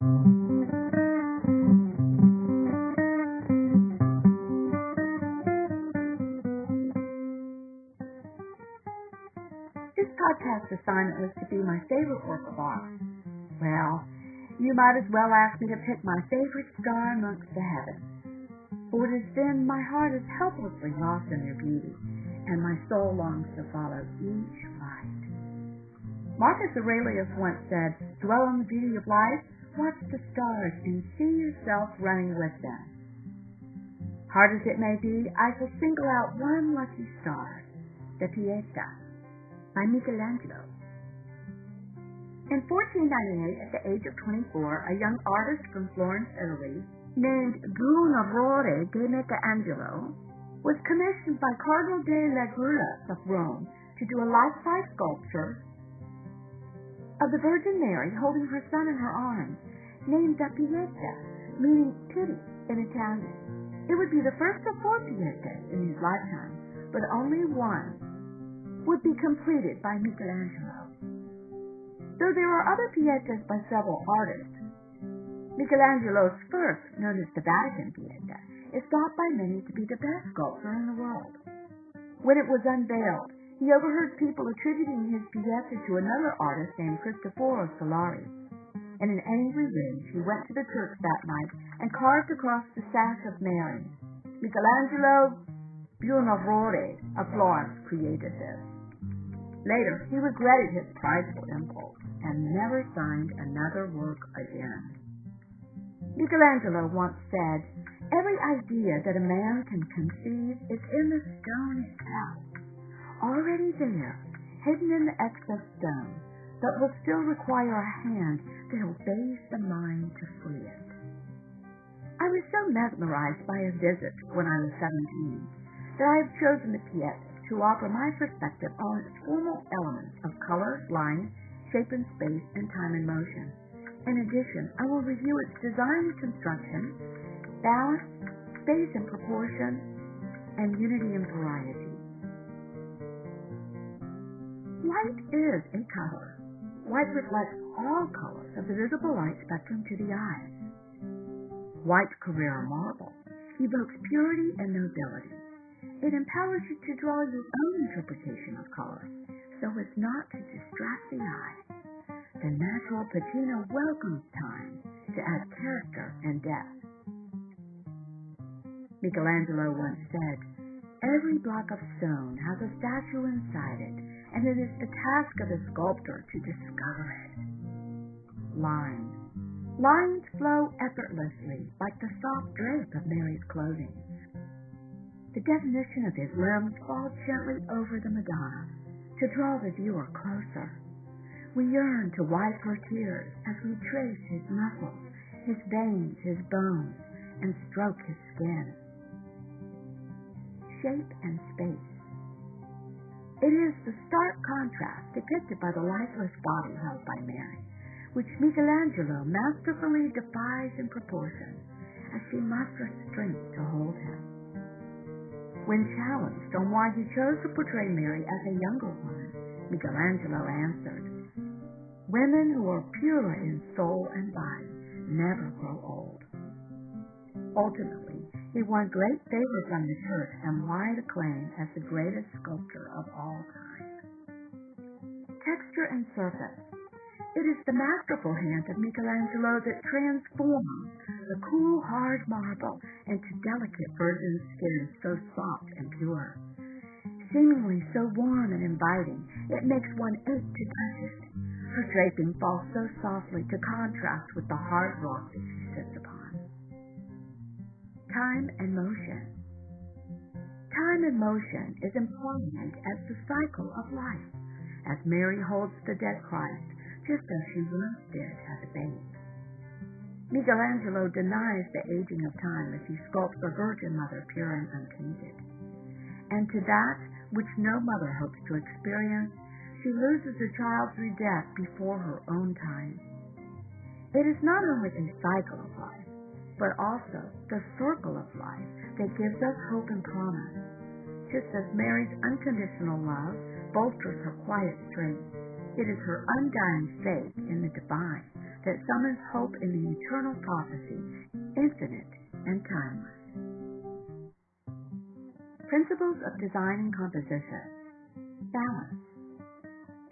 This podcast assignment was to be my favorite work of art. Well, you might as well ask me to pick my favorite star amongst the heavens. For it is then my heart is helplessly lost in their beauty, and my soul longs to follow each light. Marcus Aurelius once said, "Dwell on the beauty of life, watch the stars, and see yourself running with them." Hard as it may be, I shall single out one lucky star, the Pieta, by Michelangelo. In 1498, at the age of 24, a young artist from Florence, Italy, named Brunarore de Michelangelo, was commissioned by Cardinal de Leguras of Rome to do a life-size sculpture of the Virgin Mary holding her son in her arms, named the Pieta, meaning pity in Italian. It would be the first of 4 Pietas in his lifetime, but only one would be completed by Michelangelo. Though there are other Pietas by several artists, Michelangelo's first, known as the Vatican Pieta, is thought by many to be the best sculpture in the world. When it was unveiled, he overheard people attributing his Pieta to another artist named Cristoforo Solari. In an angry rage, he went to the church that night and carved across the sash of Mary, "Michelangelo Buonarroti of Florence created this." Later, he regretted his prideful impulse and never signed another work again. Michelangelo once said, "Every idea that a man can conceive is in the stone itself, already there, hidden in the excess stone, but will still require a hand that obeys the mind to free it." I was so mesmerized by a visit when I was 17 that I have chosen the Pieta to offer my perspective on its formal elements of color, line, shape and space, and time and motion. In addition, I will review its design and construction, balance, space and proportion, and unity and variety. Light is a color. White reflects all colors of the visible light spectrum to the eyes. White Carrara marble evokes purity and nobility. It empowers you to draw your own interpretation of color, so as not to distract the eye. The natural patina welcomes time to add character and depth. Michelangelo once said, "Every block of stone has a statue inside it, and it is the task of the sculptor to discover it." Lines flow effortlessly like the soft drape of Mary's clothing. The definition of his limbs falls gently over the Madonna to draw the viewer closer. We yearn to wipe her tears as we trace his muscles, his veins, his bones, and stroke his skin. Shape and space. It is the stark contrast depicted by the lifeless body held by Mary, which Michelangelo masterfully defies in proportion as she musters strength to hold him. When challenged on why he chose to portray Mary as a younger woman, Michelangelo answered, "Women who are pure in soul and body never grow old." Ultimately, he won great favor from the church and wide acclaim as the greatest sculptor of all time. Texture and surface. It is the masterful hand of Michelangelo that transforms the cool, hard marble into delicate virgin skin so soft and pure. Seemingly so warm and inviting, it makes one ache to touch it. Her draping falls so softly to contrast with the hard rock that she sits upon. Time and motion. Time and motion is embodied as the cycle of life, as Mary holds the dead Christ, just as she once did as a babe. Michelangelo denies the aging of time as he sculpts the Virgin Mother pure and untainted. And to that which no mother hopes to experience, she loses a child through death before her own time. It is not only a cycle of life, but also the circle of life that gives us hope and promise. Just as Mary's unconditional love bolsters her quiet strength, it is her undying faith in the divine that summons hope in the eternal prophecy, infinite and timeless. Principles of design and composition. Balance.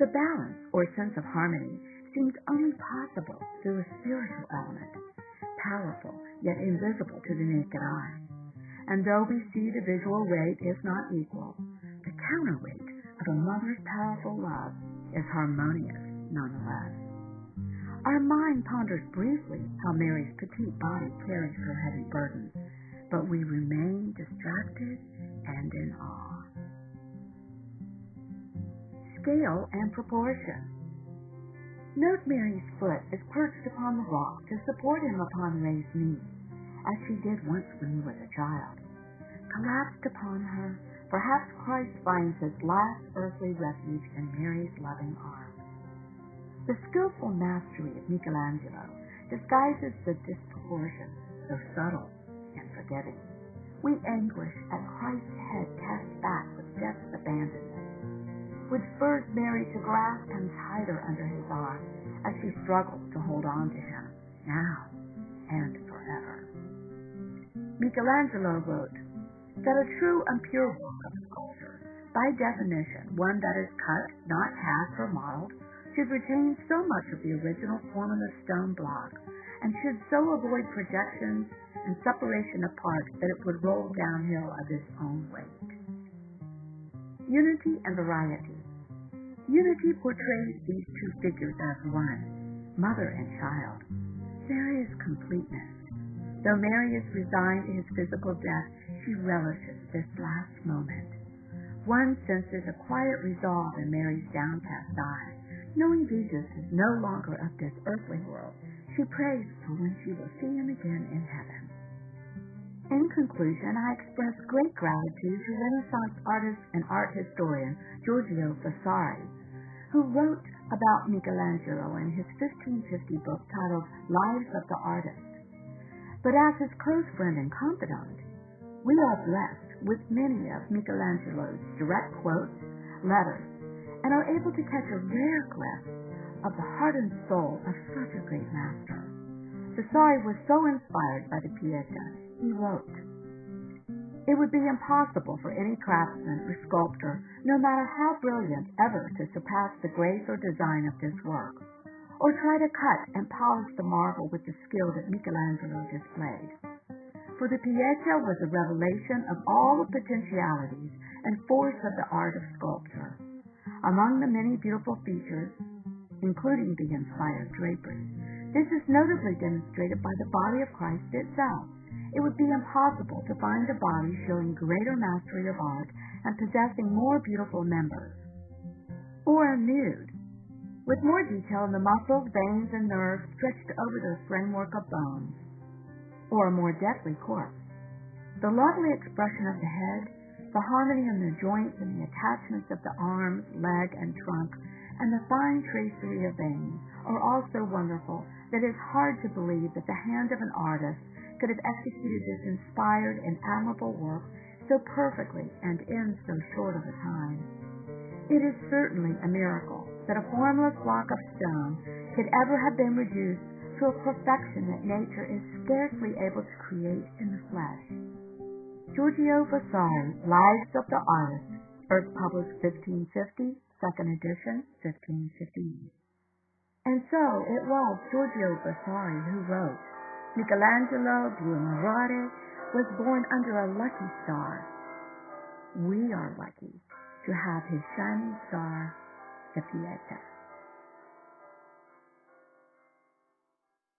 The balance, or sense of harmony, seems only possible through a spiritual element, powerful yet invisible to the naked eye. And though we see the visual weight is not equal, the counterweight of a mother's powerful love is harmonious nonetheless. Our mind ponders briefly how Mary's petite body carries her heavy burden, but we remain distracted and in awe. Scale and proportion. Note Mary's foot is perched upon the rock to support him upon raised knees, as she did once when he was a child. Collapsed upon her, perhaps Christ finds his last earthly refuge in Mary's loving arms. The skillful mastery of Michelangelo disguises the disproportion, so subtle and forgiving. We anguish at Christ's head cast back with death's abandonment, which spurs Mary to grasp him tighter under his arm as she struggles to hold on to him now and forever. Michelangelo wrote that a true and pure work of sculpture, by definition one that is cut, not cast or modeled, should retain so much of the original form of the stone block, and should so avoid projections and separation of parts that it would roll downhill of its own weight. Unity and variety. Unity portrays these two figures as one, mother and child. There is completeness. Though Mary is resigned to his physical death, she relishes this last moment. One senses a quiet resolve in Mary's downcast eyes. Knowing Jesus is no longer of this earthly world, she prays for when she will see him again in heaven. In conclusion, I express great gratitude to Renaissance artist and art historian Giorgio Vasari, who wrote about Michelangelo in his 1550 book titled Lives of the Artist. But as his close friend and confidant, we are blessed with many of Michelangelo's direct quotes, letters, and are able to catch a rare glimpse of the heart and soul of such a great master. Vasari was so inspired by the Pieta, he wrote, "It would be impossible for any craftsman or sculptor, no matter how brilliant, ever to surpass the grace or design of this work, or try to cut and polish the marble with the skill that Michelangelo displayed. For the Pieta was a revelation of all the potentialities and force of the art of sculpture. Among the many beautiful features, including the inspired drapery, this is notably demonstrated by the body of Christ itself. It would be impossible to find a body showing greater mastery of art and possessing more beautiful members. Or a nude, with more detail in the muscles, veins, and nerves stretched over the framework of bones. Or a more deathly corpse. The lovely expression of the head, the harmony in the joints and the attachments of the arms, leg, and trunk, and the fine tracery of veins are all so wonderful that it is hard to believe that the hand of an artist could have executed this inspired and admirable work so perfectly and in so short of a time. It is certainly a miracle that a formless block of stone could ever have been reduced to a perfection that nature is scarcely able to create in the flesh." Giorgio Vasari, Lives of the Artist, first published 1550, second edition, 1558. And so it was Giorgio Vasari who wrote, "Michelangelo Buonarroti was born under a lucky star. We are lucky to have his shining star, the Pieta."